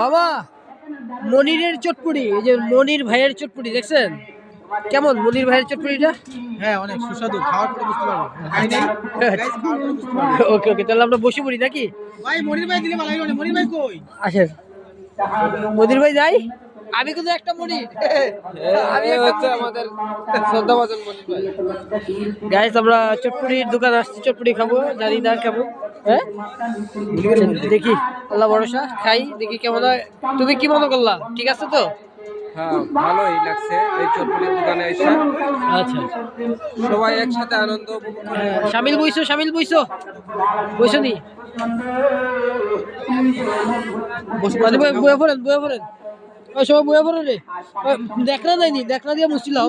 বাবা মনিরের চটপুরি, এই যে মনির ভাইয়ের চটপুরি দেখছেন কেমন? মনির ভাইয়ের চটপুরিটা হ্যাঁ অনেক সুস্বাদু, খাওয়ার পরে বুঝতে পারবো। ওকে ওকে, তাহলে আমরা বসে পড়ি নাকি? ভাই মনির ভাই দিলে ভালো হবে। মনির ভাই কই? আসেন মনির ভাই যাই। আমি কিন্তু একটা মনির, আমি হচ্ছে আমাদের শ্রদ্ধাভাজন মনির ভাই। গাইস আমরা চটপুরির দোকান আসছি, চটপুরি খাবো, জানি না কেমন। হ্যাঁ দেখি, আল্লাহ ভরসা, খাই দেখি কেমন হয়। তুমি কি মনে করলা, ঠিক আছে তো? হ্যাঁ ভালোই লাগছে এই চটপুরির দোকানে এসে। আচ্ছা সবাই একসাথে আনন্দ উপভোগ করে। শামিল বইছো, শামিল বইছো, বইছো নি? মানে বয়ে পড়েন, বয়ে পড়েন, ওই সবাই বয়ে পড়েন রে। দেখনা যায়নি, দেখনা দিয়ে মুছিলাও।